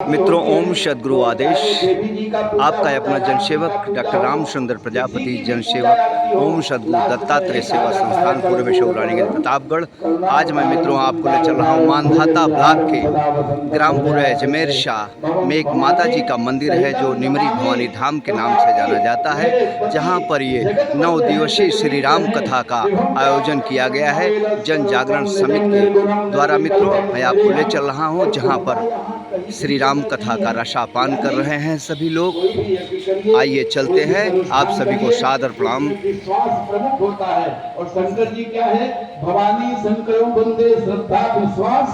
मित्रों, ओम सद्गुरु आदेश। आपका अपना जनसेवक डॉक्टर रामचंद्र प्रजापति, जनसेवक ओम सद्गुरु दत्तात्रेय सेवा संस्थान, पूर्व में शौरानीगंज प्रतापगढ़। आज मैं मित्रों आपको ले चल रहा हूँ मानधाता ब्लॉक के ग्रामपुर अजमेर शाह में एक माता जी का मंदिर है जो निमरी भवानी धाम के नाम से जाना जाता है, जहाँ पर ये 9 दिवसीय श्री राम कथा का आयोजन किया गया है जन जागरण समिति के द्वारा। मित्रों, मैं आपको ले चल रहा हूँ जहाँ पर श्री राम कथा का रसापान कर रहे हैं सभी लोग। आइए चलते हैं, आप सभी को सादर प्रणाम। विश्वास प्रमुख होता है और शंकर जी क्या है? भवानी शंकरो बंदे श्रद्धा विश्वास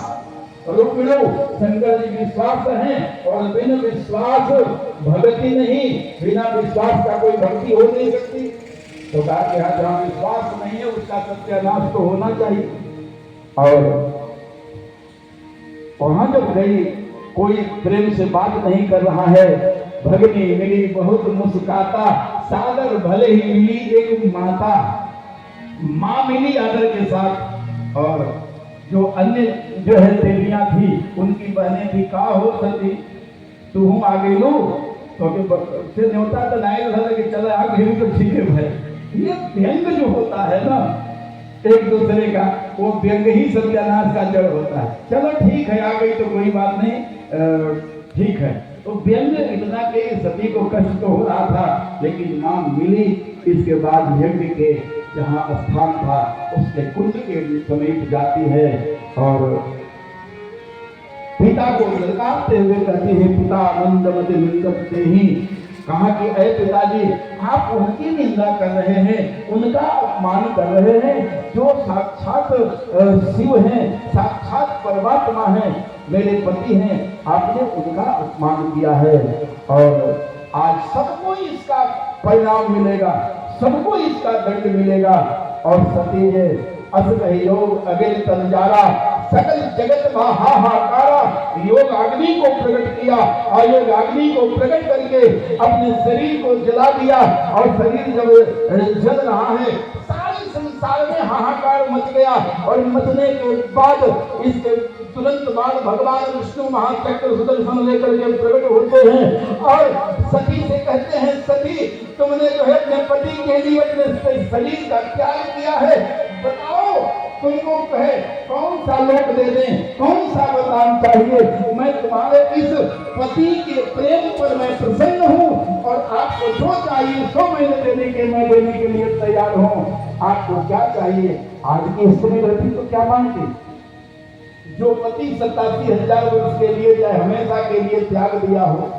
रुकिणो। शंकर जी विश्वास है और बिना विश्वास भक्ति नहीं, बिना विश्वास का कोई भक्ति हो नहीं सकती। तो कहा कि जहाँ विश्वास नहीं है उसका सत्यानाश तो होना चाहिए। और वहां जब गई, कोई प्रेम से बात नहीं कर रहा है। भगनी मिली बहुत मुस्काता, सादर भले ही मिली एक माता। माँ मिली आदर के साथ, और जो अन्य जो है देवियां थी उनकी बहनें थी। कहा हो सती तू हूँ आगे लो, तो फिर न्योता तो नहीं रहा कि चला आगे तो ठीक है भाई। ये व्यंग जो होता है ना एक दूसरे का, वो व्यंग ही सत्यानाश का जड़ होता है। चलो ठीक है, आ गई तो कोई बात नहीं, ठीक है। तो व्यंग इतना के सती को कष्ट तो हो रहा था, लेकिन मां मिली। इसके बाद यज्ञ के जहाँ स्थान था उसके कुंड के समीप जाती है और पिता को ललकारते हुए कहती है, पिता आनंदमति निंदत से ही। कहा कि ऐ पिताजी, आप उनकी निंदा कर रहे हैं, उनका अपमान कर रहे हैं जो साक्षात शिव हैं, साक्षात परमात्मा हैं, मेरे पति हैं। आपने उनका अपमान किया है और आज सबको इसका परिणाम मिलेगा, सबको इसका दंड मिलेगा। और सती ने असहयोग अगिल तंजारा, सकल जगत में हाहाकारा। योग अग्नि को प्रकट किया, अयोग अग्नि को प्रकट करके अपने शरीर को जला दिया। और शरीर जब जल रहा है, सारे संसार में हाहाकार मच गया। और मचने के बाद इसके तुरंत बाद भगवान विष्णु महाचक्र सुदर्शन लेकर के प्रकट होते हैं और सती से कहते हैं, सती तुमने जो है अपने पति के लिए अपने शरीर का त्याग किया है, बताओ तुमको कहे कौन सा लोक दे दें, कौन सा वरदान चाहिए। मैं तुम्हारे इस पति के प्रेम पर मैं प्रसन्न हूँ और आपको जो चाहिए सो मैं देने के लिए तैयार हूँ। आपको क्या चाहिए? आज की स्त्री रहती तो क्या मांगती? जो पति 87,000 वर्ष के लिए चाहे हमेशा के लिए त्याग दिया हो,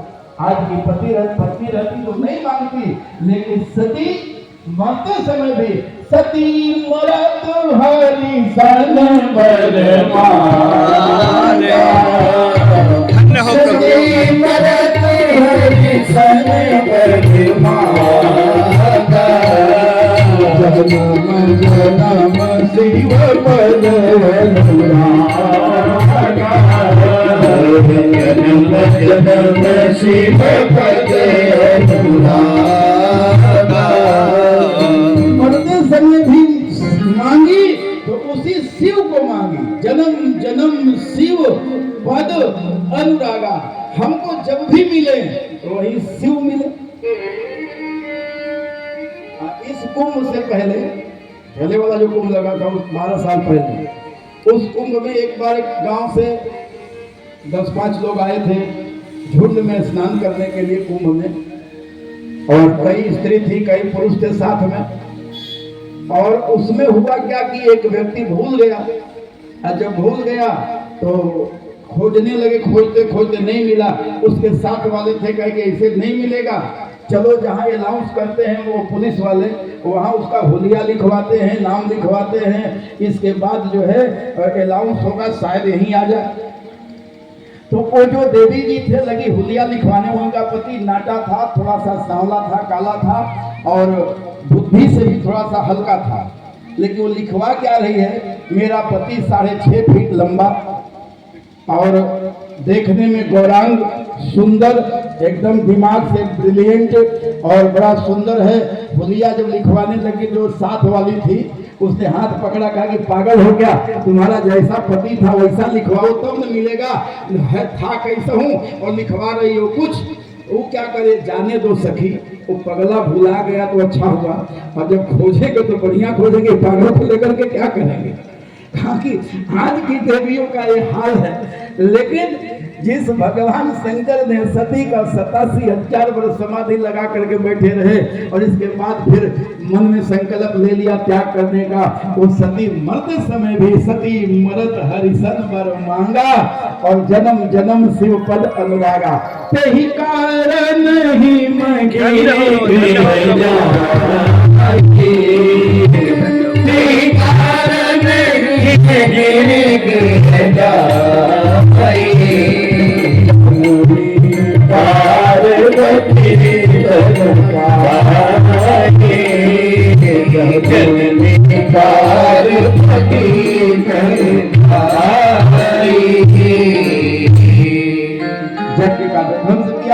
आज की पत्नी रहती तो नहीं मांगती। लेकिन सती मरते समय भी सती मरत हरि सन बर माया, सती मरत हरि सन बर माया। जन्म जन्म शिव पद जन्म शिव पद मरते समय भी मांगी तो उसी शिव को मांगी। जन्म जन्म शिव पद अनुरागा। हमको जब भी मिले तो वही शिव मिले। इस कुंभ से पहले वाला जो कुंभ लगा था 12 साल पहले, उस कुंभ में एक बार एक गांव से 10-5 लोग आए थे झुंड में स्नान करने के लिए कुंभ में, और कई स्त्री थी, कई पुरुष थे साथ में। और उसमें हुआ क्या कि एक व्यक्ति भूल गया, और जब भूल गया तो खोजने लगे, खोजते खोजते नहीं मिला। उसके साथ वाले थे, कहे कि इसे नहीं मिलेगा, चलो जहाँ अनाउंस करते हैं वो पुलिस वाले, वहाँ उसका हुलिया लिखवाते हैं, नाम लिखवाते हैं। इसके बाद जो है अनाउंस होगा, शायद यहीं आ जाए। तो वो जो देवी जी थे लगी हुलिया लिखवाने। उनका पति नाटा था, थोड़ा सा सांवला था, काला था और बुद्धि से भी थोड़ा सा हल्का था। लेकिन वो लिखवा क्या रही है, मेरा पति 6.5 फीट लंबा और देखने में गौरांग, सुंदर, एकदम दिमाग से ब्रिलियंट और बड़ा सुंदर है। हुलिया जब लिखवाने लगी जो साथ वाली थी उसने हाथ पकड़ा, कहा कि पागल हो गया, तुम्हारा जैसा पति था वैसा लिखवाओ तब न मिलेगा, था कैसा हूँ और लिखवा रही हो कुछ। वो क्या करे, जाने दो सखी, वो पगला भुला गया तो अच्छा हुआ, और जब खोजेंगे तो बढ़िया खोजेंगे, पागल को लेकर के क्या करेंगे। कहा कि आज की देवियों का ये हाल है। लेकिन जिस भगवान शंकर ने सती का 87,000 वर्ष समाधि लगा करके बैठे रहे और इसके बाद फिर मन में संकल्प ले लिया त्याग करने का, वो सती मरते समय भी सती मरत हरिसन बर मांगा और जन्म जन्म शिव पद अनुरागा, ते ही कारण ही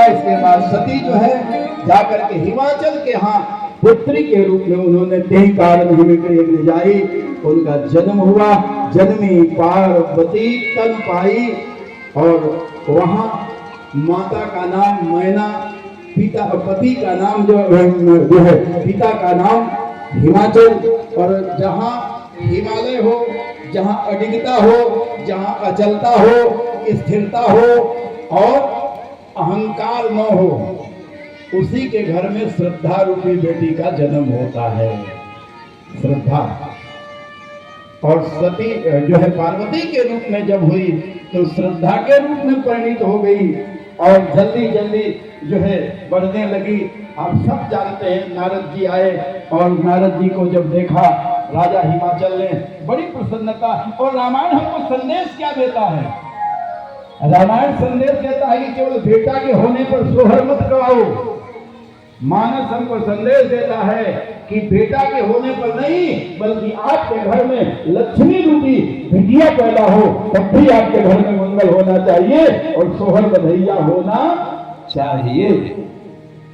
इसके बाद सती जो है जाकर के हिमाचल के यहाँ पुत्री के रूप में उन्होंने तेही कारण हमें ले जाई, उनका जन्म हुआ, जन्मी पार्वती तन पाई और वहाँ माता का नाम मैना, पिता पति का नाम जो है पिता का नाम हिमाचल। और जहाँ हिमालय हो, जहाँ अडिगता हो, जहाँ अचलता हो, स्थिरता हो और अहंकार न हो, उसी के घर में श्रद्धा रूपी बेटी का जन्म होता है। श्रद्धा और सती जो है पार्वती के रूप में जब हुई तो श्रद्धा के रूप में परिणित हो गई और जल्दी जल्दी जो है बढ़ने लगी। आप सब जानते हैं नारद जी आए और नारद जी को जब देखा राजा हिमाचल ने, बड़ी प्रसन्नता। और रामायण हमको संदेश क्या देता है? रामायण संदेश देता है कि केवल बेटा के होने पर सोहर मत गवाओ। मानस हमको संदेश देता है कि बेटा के होने पर नहीं, बल्कि आपके घर में लक्ष्मी रूपी बिटिया पैदा हो तब भी आपके घर में मंगल होना चाहिए और सोहर बधैया होना चाहिए।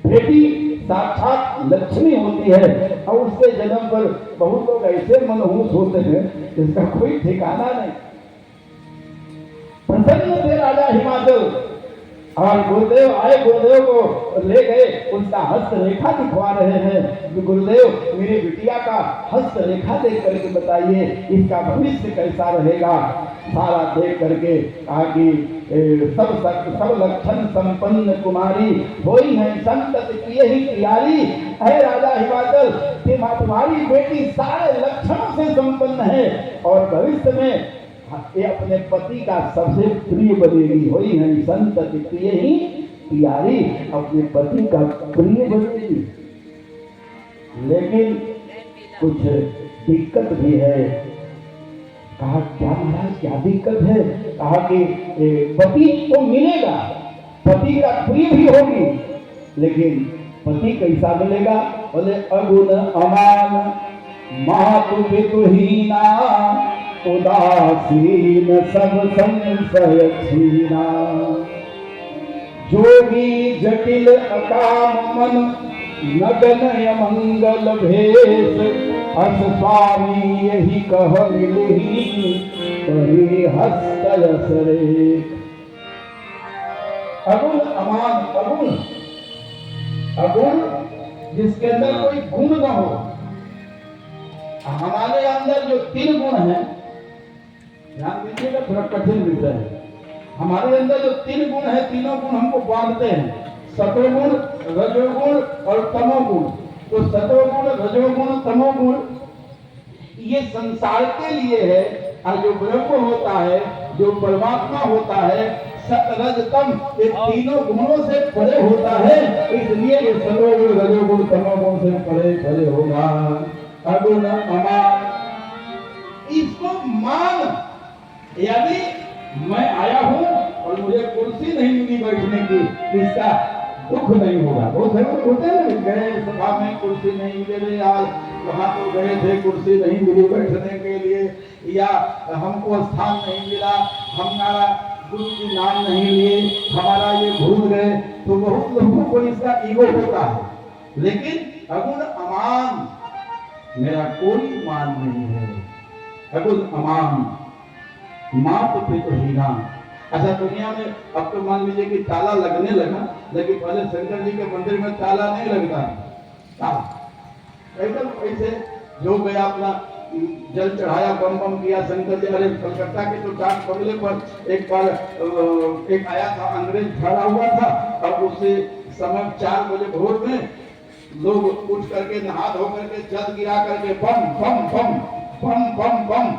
बेटी साक्षात लक्ष्मी होती है और उसके जन्म पर बहुत लोग ऐसे मनहूस होते हैं जिसका कोई ठिकाना नहीं। प्रसन्न थे राजा हिमाचल और गुरुदेव आए, गुरुदेव को ले गए, उनका हस्त रेखा दिखवा रहे हैं। गुरुदेव मेरी बिटिया का हस्त रेखा देख करके बताइए इसका भविष्य कैसा रहेगा। सारा देख करके आगे सब लक्षण संपन्न कुमारी होई है संतत किए ही तैयारी। है राजा हिमाचल तुम्हारी बेटी सारे लक्षणों से संपन्न है और भविष्य में ये अपने पति का सबसे प्रिय बनेगी। होई है संतत प्रिय ही प्यारी, अपने पति का प्रिय बनेगी। लेकिन कुछ दिक्कत भी है। कहा क्या महाराज क्या दिक्कत है? कहा कि पति तो मिलेगा, पति का प्रिय भी होगी, लेकिन पति कैसा मिलेगा? बोले अगुण अमान मातु पितुहीना उदासीन सब संशय छीना। जोगी जटिल अकाम मन नगन मंगल भेष अस स्वामी यही कह मिलही परि हस्त रे। अगुण अमान, अगुण जिसके अंदर कोई गुण न हो। हमारे अंदर जो 3 गुण हैं, ध्यान दीजिएगा थोड़ा कठिन विषय है। हमारे अंदर जो 3 गुण है, तीनों गुण हमको बांधते हैं, सतोगुण, रजोगुण और तमोगुण। तो सतोगुण, रजोगुण, तमोगुण ये संसार के लिए है और जो ब्रह्म होता है, जो परमात्मा होता है, सत रज तम, ये तीनों गुणों से परे होता है। इसलिए ये सतोगुण, रजोगुण, तमोगुण से परे होगा। अगुण अमान, इसको मान। यदि मैं आया हूं और मुझे कुर्सी नहीं मिली बैठने की, इसका दुख नहीं होगा। बहुत से लोग होते हैं गए सभा में कुर्सी नहीं मिले, आज वहां तो गए थे कुर्सी नहीं मिली बैठने के लिए, या हमको स्थान नहीं मिला, हमारा गुरु जी नाम नहीं लिए, हमारा ये भूल गए। तो बहुत लोगों को इसका ईगो होता है। लेकिन अगुण अमान मेरा कोई मान नहीं है। अबुल अमान माँ तो पिता हीना। अच्छा दुनिया में अब तो मान लीजिए कि ताला लगने लगा, लेकिन पहले शंकर जी के मंदिर में ताला नहीं लगता था। एकदम ऐसे जो गया अपना जल चढ़ाया, बम बम किया शंकर जी। अरे कलकत्ता के तो डाक बंगले पर एक बार एक आया था, अंग्रेज खड़ा हुआ था, और उससे समय 4 बजे भोर में लोग उठ करके नहा धो करके जल गिरा करके बम बम बम बम बम बम